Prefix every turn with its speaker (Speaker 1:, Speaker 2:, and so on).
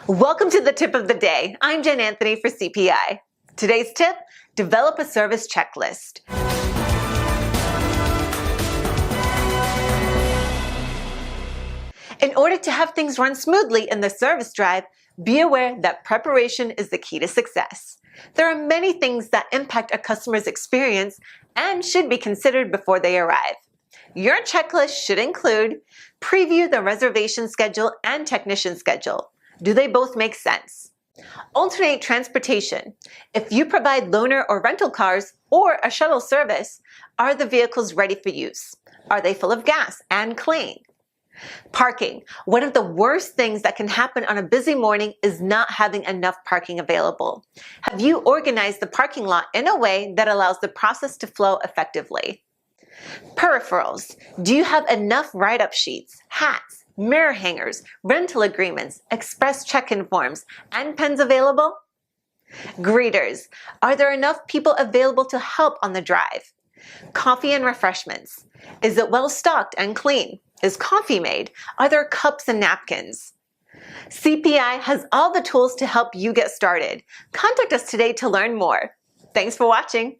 Speaker 1: Welcome to the tip of the day. I'm Jen Anthony for CPI. Today's tip, develop a service checklist. In order to have things run smoothly in the service drive, be aware that preparation is the key to success. There are many things that impact a customer's experience and should be considered before they arrive. Your checklist should include preview the reservation schedule and technician schedule. Do they both make sense? Alternate transportation. If you provide loaner or rental cars or a shuttle service, are the vehicles ready for use? Are they full of gas and clean? Parking. One of the worst things that can happen on a busy morning is not having enough parking available. Have you organized the parking lot in a way that allows the process to flow effectively? Peripherals. Do you have enough write-up sheets, hats, mirror hangers, rental agreements, express check-in forms, and pens available? Greeters. Are there enough people available to help on the drive? Coffee and refreshments. Is it well stocked and clean? Is coffee made? Are there cups and napkins? CPI has all the tools to help you get started. Contact us today to learn more. Thanks for watching.